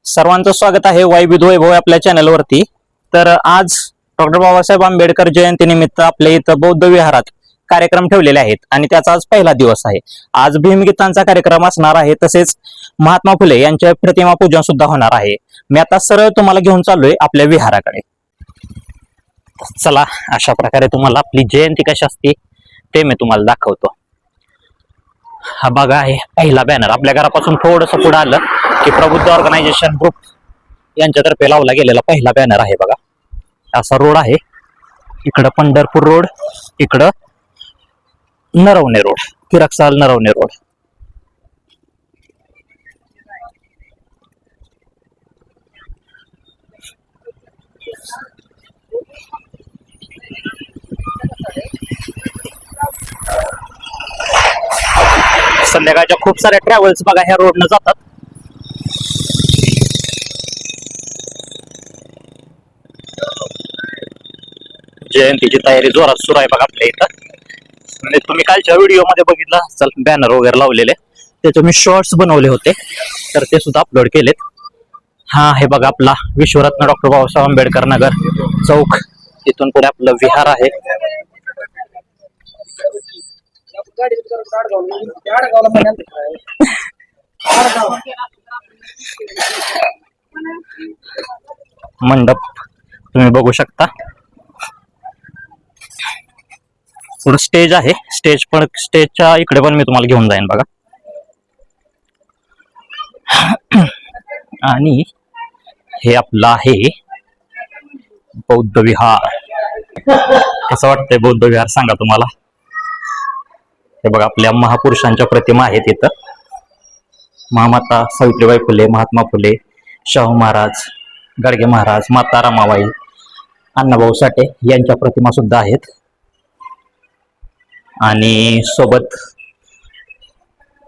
सर्वांचं स्वागत आहे वाई विध वैभव आपल्या चॅनलवरती। तर आज डॉक्टर बाबासाहेब आंबेडकर जयंतीनिमित्त आपल्या इथं बौद्ध विहारात कार्यक्रम ठेवलेले आहेत आणि त्याचा आज पहिला दिवस आहे। आज भीमगीतांचा कार्यक्रम असणार आहे, तसेच महात्मा फुले यांच्या प्रतिमा पूजन सुद्धा होणार आहे। मी आता सरळ तुम्हाला घेऊन चाललोय आपल्या विहाराकडे। चला, अशा प्रकारे तुम्हाला आपली जयंती कशी असते ते मी तुम्हाला दाखवतो। हा बघा आहे पहिला बॅनर, आपल्या घरापासून थोडस पुढे आलं की प्रबुद्ध ऑर्गनायझेशन ग्रुप यांच्यातर्फे लावला गेलेला पहिला बॅनर आहे। बघा असा रोड आहे, इकडं पंढरपूर रोड, इकडं नरवणे रोड, किरकसाल नरवणे रोड। संध्याकाळच्या खूप साऱ्या ट्रॅव्हल्स बघा ह्या रोडनं जातात। जयंतीची तयारी जोरात सुरू आहे बघा आपल्या इथं। म्हणजे तुम्ही कालच्या व्हिडिओ मध्ये बघितलं असेल बॅनर वगैरे लावलेले, त्याचे मी शॉर्ट्स बनवले होते, तर ते सुद्धा अपलोड केलेत। हा हे बघा आपला विश्वरत्न डॉक्टर बाबासाहेब आंबेडकर नगर चौक, इथून पुढे आपलं विहार आहे। मंडप तुम्ही बघू शकता, पुढे स्टेज आहे, स्टेजच्या इकडे पण मी तुम्हाला घेऊन जाईन बघा। आणि हे आपलं आहे बौद्ध विहार। कसं वाटतंय बौद्ध विहार सांगा तुम्हाला? हे बघा आपल्या महापुरुषांच्या प्रतिमा आहेत इथं। महामाता सावित्रीबाई फुले, महात्मा फुले, शाहू महाराज, गाडगे महाराज, माता रमाबाई, अण्णाभाऊ साठे यांच्या प्रतिमा सुद्धा आहेत। आणि सोबत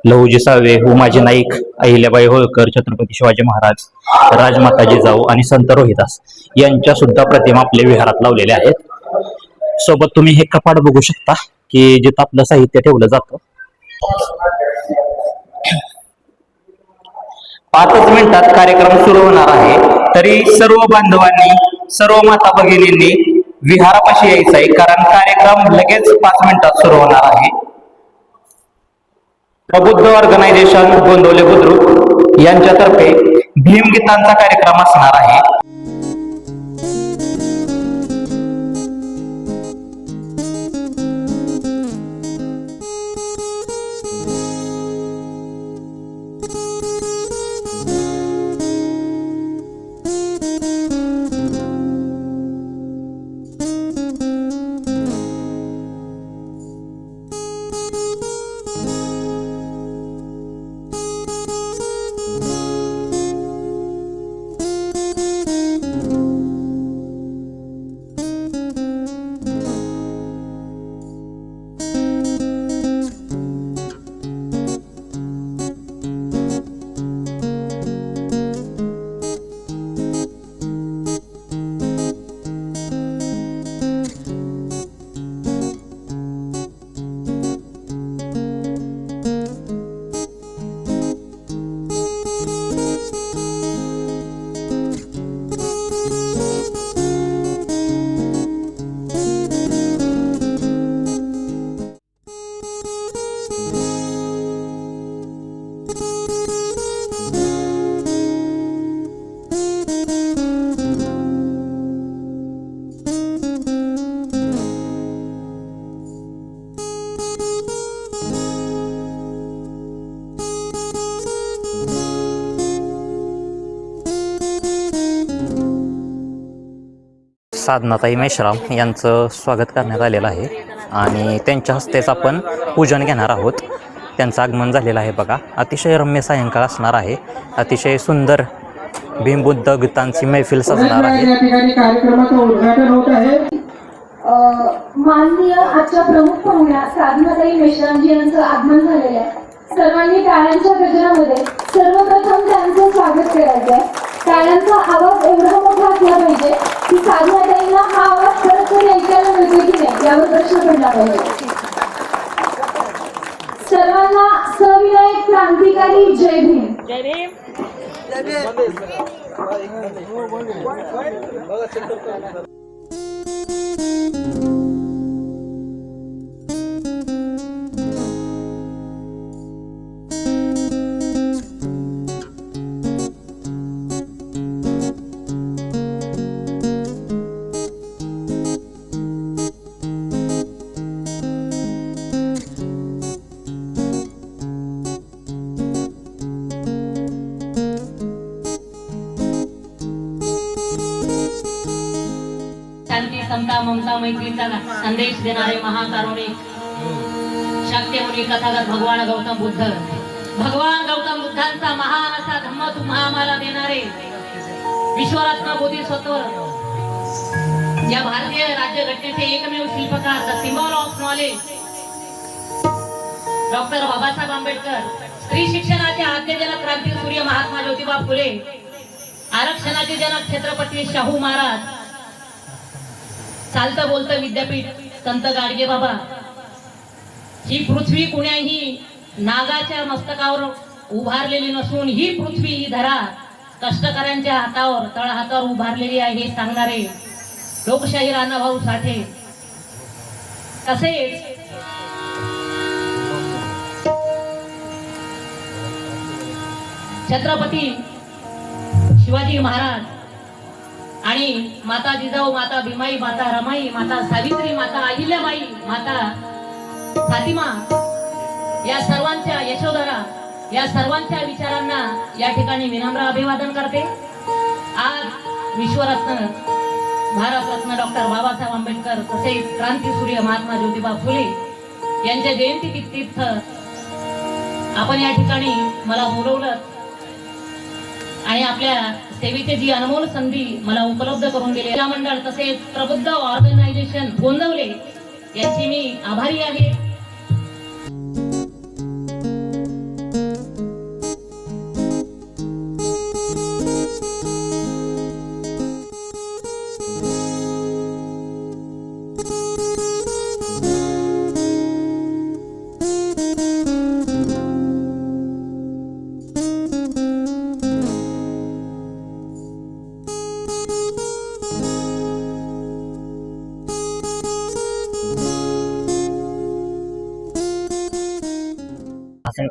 लहुजी साळवे, उमाजी नाईक, अहिल्याबाई होळकर, छत्रपती शिवाजी महाराज, राजमाता जिजाऊ आणि संत रोहिदास यांच्या सुद्धा प्रतिमा आपल्या विहारात लावलेल्या आहेत। सोबत तुम्ही हे कपाट बघू शकता की जिथं आपलं साहित्य ठेवलं जातं। 5 मिनिटात कार्यक्रम सुरू होणार आहे, तरी सर्व बांधवांनी, सर्व माता भगिनींनी विहारापाशी यायचं आहे, कारण कार्यक्रम लगेच 5 मिनिटात सुरू होणार आहे। प्रबुद्ध ऑर्गनायझेशन गोंदवले बुद्रुक यांच्यातर्फे भीमगीतांचा कार्यक्रम असणार आहे। साधनाताई मेश्राम यांचं स्वागत करण्यात आलेलं आहे आणि त्यांच्या हस्तेच आपण पूजन घेणार आहोत। त्यांचं आगमन झालेलं आहे बघा। अतिशय रम्य सायंकाळ असणार आहे, अतिशय सुंदर भीमबुद्ध गीतांची मैफिल सजणार आहे। या ठिकाणी कार्यक्रमाचं उद्घाटन होत आहे। माननीय आजच्या प्रमुख पाहुण्या साधनाताई मेश्रामजी यांचं आगमन झालेलं आहे। सर्वांनी टाळ्यांच्या गजरामध्ये सर्वप्रथम त्यांचं स्वागत करायचं आहे। टाळ्यांचा आवाज एवढा मोठा असला पाहिजे की साधनाताईंना हा आवाज परत कधी ऐकायला मिळतो की नाही यावर प्रश्न पडला पाहिजे। सर्वांना सविनायक क्रांतिकारी जय भीम। शांती समता ममता मैत्रीचा संदेश देणारे महाकारुणिक शाक्यमुनी कथागत भगवान गौतम बुद्धांचा महान असा धम्म तुम्हा आम्हाला देणारे विश्वरत्न बोधिसत्व, या भारतीय राज्यघटनेचे एकमेव शिल्पकार, the symbol of knowledge, doctor Babasaheb Ambedkar, स्त्री शिक्षणाचे आद्य जनक क्रांती सूर्य महात्मा ज्योतिबा फुले, आरक्षणाचे जनक छत्रपती शाहू महाराज, चालतं बोलतं विद्यापीठ संत गाडगे बाबा, ही पृथ्वी कुण्याही नागाच्या मस्तकावर उभारलेली नसून ही पृथ्वी, ही धरा कष्टकऱ्यांच्या हातावर, तळहातावर उभारलेली आहे हे सांगणारे लोकशाही राणाभाऊ साठे. तसेच छत्रपती शिवाजी महाराज आणि माता जिजाऊ, माता भीमाई, माता रमाई, माता सावित्री, माता अहिल्याबाई, माता फातिमा, या सर्वांच्या, यशोधरा, या सर्वांच्या विचारांना या ठिकाणी विनम्र अभिवादन करते. आज विश्वरत्न भारतरत्न डॉक्टर बाबासाहेब आंबेडकर तसेच क्रांतीसूर्य महात्मा ज्योतिबा फुले यांच्या जयंती आपण या ठिकाणी मला बोलवलं आणि आपल्या सेवेची जी अनमोल संधी मला उपलब्ध करून दिली, मंडळ तसेच प्रबुद्ध ऑर्गनायझेशन गोंदवले यांची मी आभारी आहे.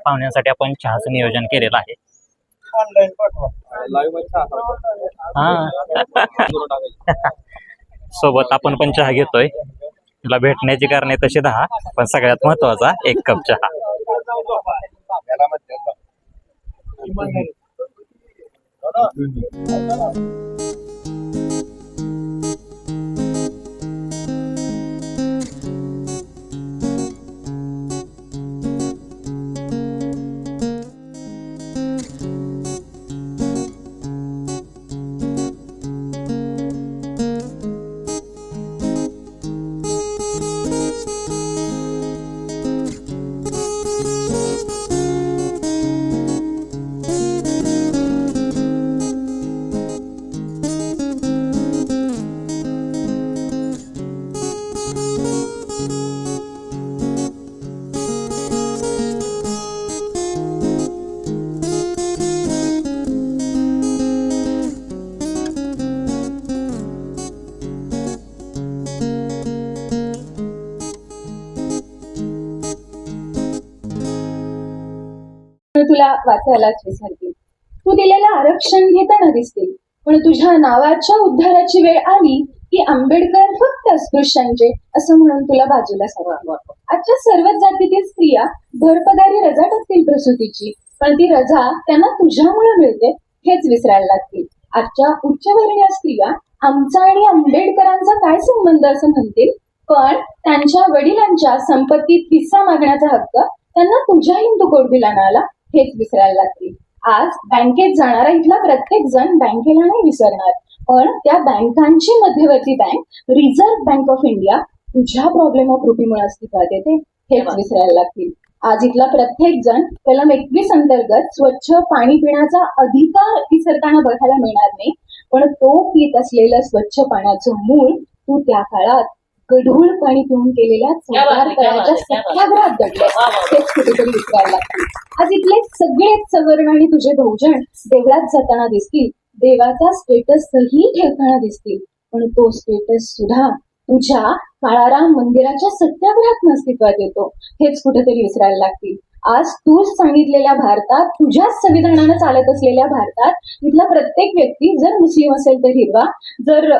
पाहुण्यांसाठी आपण चहाचं नियोजन केलेलं आहे. सोबत आपण पण चहा घेतोय. तुला भेटण्याची कारणे तशी 10, पण सगळ्यात महत्वाचा 1 कप चहा. तुला वाचायलाच विसरतील. तू दिलेलं आरक्षण घेताना दिसतील, पण तुझ्या नावाच्या उद्धाराची वेळ आली की आंबेडकर फक्त अस्पृश्यांचे असं म्हणून तुला बाजूला सारवं. आजच्या सर्वच जातीतील स्त्रिया भरपगारी रजा टाकतील प्रसूतीची, पण ती रजा त्यांना तुझ्यामुळे मिळते हेच विसरायला लागतील. आजच्या उच्चवर्णीय स्त्रिया आमचा आणि आंबेडकरांचा काय संबंध असं म्हणतील, पण त्यांच्या वडिलांच्या संपत्तीत हिस्सा मागण्याचा हक्क त्यांना तुझ्या हिंदू कौडबिलानं आला हेच विसरायला लागतील. आज बँकेत जाणारा इथला प्रत्येक जण बँकेला नाही विसरणार, पण त्या बँकांची मध्यवर्ती bank reserve bank of India तुझ्या प्रॉब्लेम ऑफ रुपीमुळे अस्तित्वात येते हेच विसरायला लागतील. आज इथला प्रत्येक जण कलम 21 अंतर्गत स्वच्छ पाणी पिण्याचा अधिकार विसरताना बघायला मिळणार नाही, पण तो पित असलेलं स्वच्छ पाण्याचं मूळ तू त्या काळात गढूळ पाणी पिऊन केलेल्या चौदार तळ्याच्या सत्याग्रहात दडले हेच कुठेतरी विसरायला लागतील. आज इथले सगळेच सवर्ण आणि तुझे बहुजन देवळात जाताना दिसतील, देवाचा स्टेटसही ठेवताना दिसतील, पण तो स्टेटस सुद्धा तुझ्या काळाराम मंदिराच्या सत्याग्रहात अस्तित्वात येतो हेच कुठेतरी विसरायला लागतील. आज तूच सांगितलेल्या भारतात, तुझ्याच संविधानानं चालत असलेल्या भारतात इथला प्रत्येक व्यक्ती जर मुस्लिम असेल तर हिरवा, जर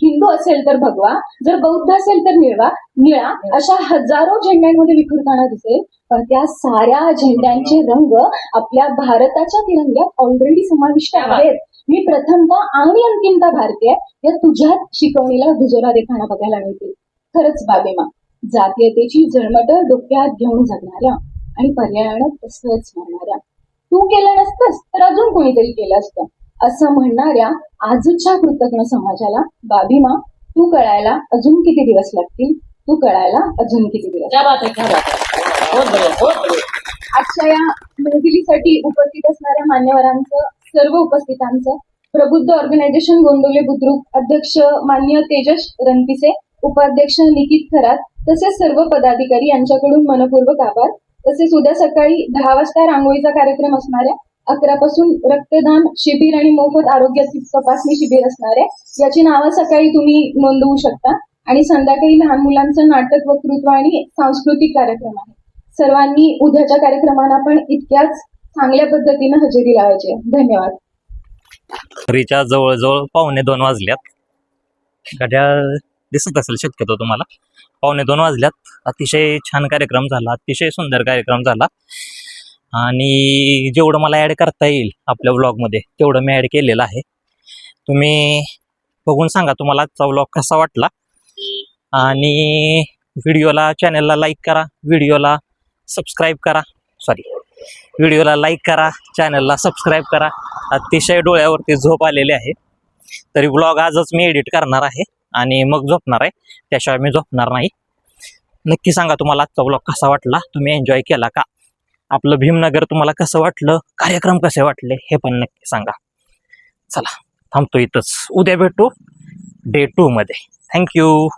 हिंदू असेल तर भगवा, जर बौद्ध असेल तर निळा अशा हजारो झेंड्यांमध्ये विखुरताना दिसेल. पण त्या साऱ्या झेंड्यांचे रंग आपल्या भारताच्या तिरंग्यात ऑलरेडी समाविष्ट आहेत. मी प्रथमतः आणि अंतिमतः भारतीय या तुझ्याच शिकवणीला दुजोरा देताना बघायला मिळतील. खरंच बाबेमा, जातीयतेची जळमट डोक्यात घेऊन जगणाऱ्या आणि पर्यायानं तसंच मारणाऱ्या, तू केलं नसतंस तर अजून कोणीतरी केलं असतं असं म्हणणाऱ्या आजच्या कृतज्ञ समाजाला बाबीमा, तू कळायला अजून किती दिवस लागतील, तू कळायला अजून किती दिवस. क्या बात है, क्या बात है. बहुत बढ़िया, बहुत बढ़िया. आजच्या या महफिलीसाठी उपस्थित असणाऱ्या मान्यवरांचं, सर्व उपस्थितांचं, प्रबुद्ध ऑर्गनायझेशन गोंदवले बुद्रुक अध्यक्ष मान्य तेजस रणपिसे, उपाध्यक्ष निकित खरात तसेच सर्व पदाधिकारी यांच्याकडून मनपूर्वक आभार. तसेच उद्या सकाळी 10 वाजता रांगोळीचा कार्यक्रम असणार आहे. 11 पासून रक्तदान शिबिर आणि मोफत आरोग्य तपासणी शिबिर असणार आहे. याची नावं सकाळी तुम्ही नोंदवू शकता. आणि संध्याकाळी लहान मुलांचं नाटक, वक्तृत्व आणि सांस्कृतिक कार्यक्रम आहे. सर्वांनी उद्याच्या कार्यक्रमांना पण इतक्याच चांगल्या पद्धतीनं हजेरी लावायची. धन्यवाद. रिचा जवळजवळ 1:45 वाजल्यात. घड्याळ दिसत असेल शक्यतो तुम्हाला. 1:45 वाजल्यात. अतिशय छान कार्यक्रम झाला, अतिशय सुंदर कार्यक्रम झाला आणि जेवढं मला ॲड करता येईल आपल्या व्लॉगमध्ये तेवढं मी ॲड केलेलं आहे. तुम्ही बघून सांगा तुम्हाला आजचा व्लॉग कसा वाटला आणि चॅनलला लाईक करा, व्हिडिओला लाईक करा, चॅनलला सबस्क्राईब करा. अतिशय डोळ्यावरती झोप आलेली आहे, तरी व्लॉग आजच मी एडिट करणार आहे आणि मग झोपणार आहे, त्याशिवाय मी झोपणार नाही. नक्की सांगा तुम्हाला आजचा व्लॉग कसा वाटला, तुम्ही एन्जॉय केला का, आपलं भीमनगर तुम्हाला कसं वाटलं, कार्यक्रम कसे वाटले हे पण नक्की सांगा. चला थांबतो इथंच, उद्या भेटू डे 2 मध्ये. थँक्यू.